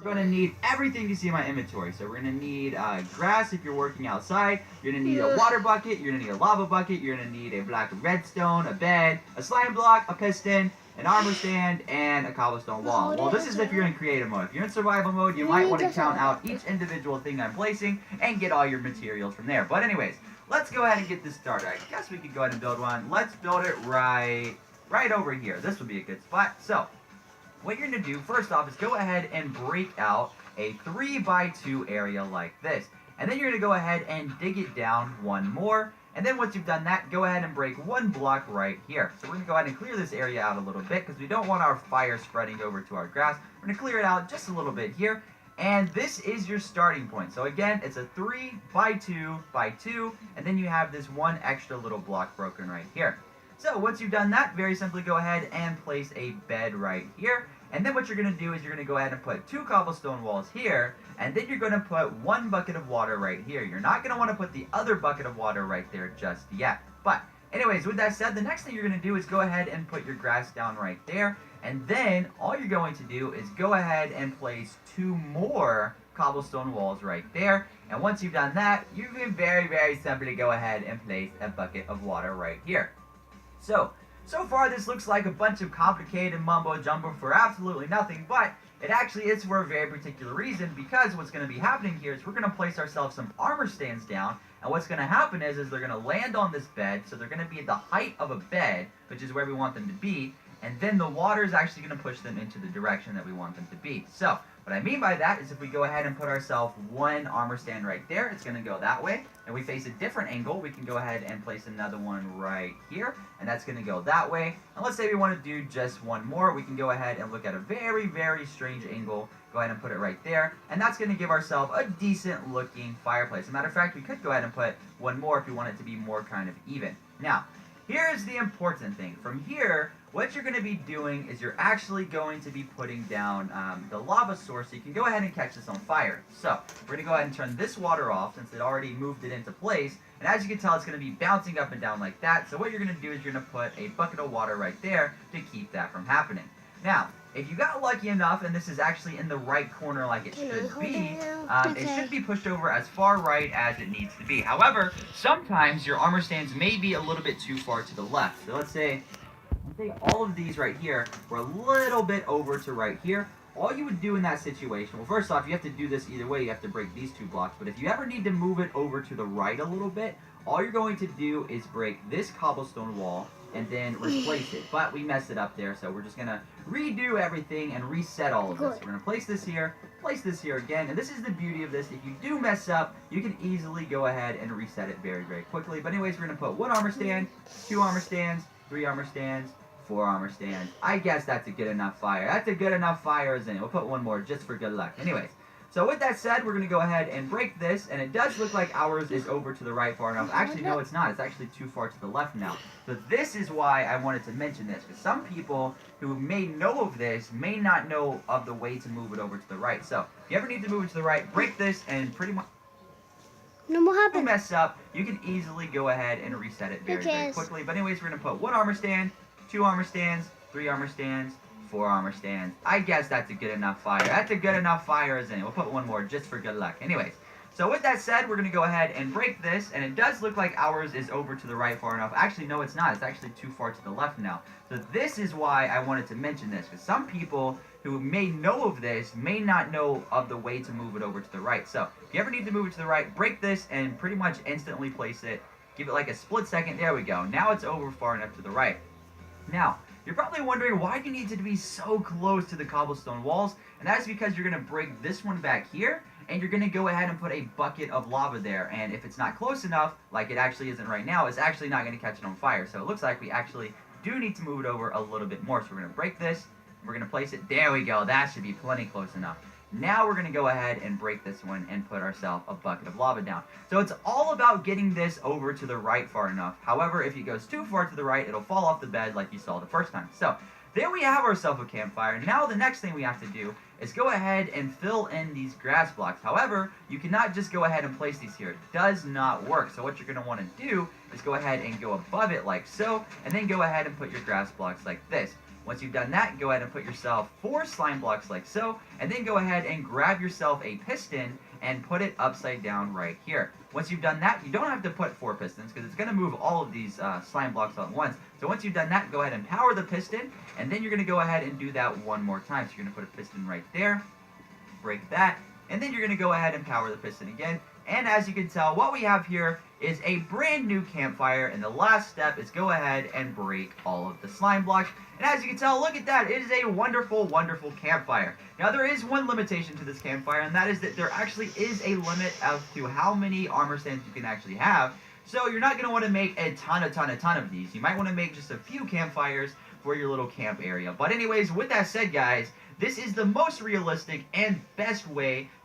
We're going to need everything you see in my inventory. So we're going to need grass if you're working outside. You're going to need a water bucket. You're going to need a lava bucket. You're going to need a black redstone, a bed, a slime block, a piston, an armor stand, and a cobblestone wall. Well, this is if you're in creative mode. If you're in survival mode, you might want to count out each individual thing I'm placing and get all your materials from there. But anyways, let's go ahead and get this started. I guess we could go ahead and build one. Let's build it right over here. This would be a good spot. So what you're going to do first off is go ahead and break out a 3x2 area like this. And then you're going to go ahead and dig it down one more. And then once you've done that, go ahead and break one block right here. So we're going to go ahead and clear this area out a little bit because we don't want our fire spreading over to our grass. We're going to clear it out just a little bit here. And this is your starting point. So again, it's a 3x2x2. And then you have this one extra little block broken right here. So once you've done that, very simply go ahead and place a bed right here. And then what you're going to do is you're going to go ahead and put 2 cobblestone walls here. And then you're going to put 1 bucket of water right here. You're not going to want to put the other bucket of water right there just yet. But anyways, with that said, the next thing you're going to do is go ahead and put your grass down right there. And then all you're going to do is go ahead and place 2 more cobblestone walls right there. And once you've done that, you can very simply go ahead and place a bucket of water right here. So far this looks like a bunch of complicated mumbo jumbo for absolutely nothing, but it actually is for a very particular reason, because what's going to be happening here is we're going to place ourselves some armor stands down, and what's going to happen is they're going to land on this bed, so they're going to be at the height of a bed, which is where we want them to be, and then the water is actually going to push them into the direction that we want them to be. So what I mean by that is if we go ahead and put ourselves 1 armor stand right there, it's going to go that way. And we face a different angle, we can go ahead and place another one right here, and that's going to go that way. And let's say we want to do just 1 more, we can go ahead and look at a very strange angle, go ahead and put it right there, and that's going to give ourselves a decent looking fireplace. As a matter of fact, we could go ahead and put 1 more if we want it to be more kind of even. Now, here's the important thing. From here, what you're going to be doing is you're actually going to be putting down the lava source so you can go ahead and catch this on fire. So we're going to go ahead and turn this water off since it already moved it into place. And as you can tell, it's going to be bouncing up and down like that. So what you're going to do is you're going to put a bucket of water right there to keep that from happening. Now, if you got lucky enough, and this is actually in the right corner like it should be, it should be pushed over as far right as it needs to be. However, sometimes your armor stands may be a little bit too far to the left. So let's say all of these right here were a little bit over to right here. All you would do in that situation, well, first off, you have to do this either way. You have to break these 2 blocks. But if you ever need to move it over to the right a little bit, all you're going to do is break this cobblestone wall and then replace it. But we messed it up there, so we're just going to redo everything and reset all of this. We're going to place this here again. And this is the beauty of this. If you do mess up, you can easily go ahead and reset it very quickly. But anyways, we're going to put 1 armor stand, 2 armor stands, 3 armor stands, 4 armor stands. I guess that's a good enough fire. That's a good enough fire, isn't it? We'll put 1 more just for good luck. Anyways, so with that said, we're going to go ahead and break this, and it does look like ours is over to the right far enough. Actually, no, it's not. It's actually too far to the left now. So this is why I wanted to mention this, because some people who may know of this may not know of the way to move it over to the right. So if you ever need to move it to the right, break this, and pretty much No more happen. mess up, you can easily go ahead and reset it very quickly. But anyways, we're going to put 1 armor stand, 2 armor stands, 3 armor stands, 4 armor stands. I guess that's a good enough fire. That's a good enough fire, isn't it? We'll put 1 more just for good luck. Anyways, so with that said, we're going to go ahead and break this, and it does look like ours is over to the right far enough. Actually, no, it's not. It's actually too far to the left now. So this is why I wanted to mention this, because some people who may know of this may not know of the way to move it over to the right. So if you ever need to move it to the right, break this and pretty much instantly place it. Give it like a split second. There we go. Now it's over far enough to the right. Now, you're probably wondering why do you need to be so close to the cobblestone walls, and that's because you're going to break this one back here, and you're going to go ahead and put a bucket of lava there, and if it's not close enough, like it actually isn't right now, it's actually not going to catch it on fire. So it looks like we actually do need to move it over a little bit more. So we're going to break this, we're going to place it, there we go, that should be plenty close enough. Now we're going to go ahead and break this one and put ourselves a bucket of lava down. So it's all about getting this over to the right far enough. However, if it goes too far to the right, it'll fall off the bed like you saw the first time. So there we have ourselves a campfire. Now the next thing we have to do is go ahead and fill in these grass blocks. However, you cannot just go ahead and place these here. It does not work. So what you're going to want to do is go ahead and go above it like so, and then go ahead and put your grass blocks like this. Once you've done that, go ahead and put yourself 4 slime blocks like so, and then go ahead and grab yourself a piston and put it upside down right here. Once you've done that, you don't have to put 4 pistons because it's going to move all of these slime blocks all at once. So once you've done that, go ahead and power the piston, and then you're going to go ahead and do that one more time. So you're going to put a piston right there, break that, and then you're going to go ahead and power the piston again. And as you can tell, what we have here is a brand new campfire, and the last step is go ahead and break all of the slime blocks. And as you can tell, look at that, it is a wonderful, wonderful campfire. Now there is one limitation to this campfire, and that is that there actually is a limit as to how many armor stands you can actually have. So you're not going to want to make a ton of these. You might want to make just a few campfires for your little camp area. But anyways, with that said, guys, this is the most realistic and best way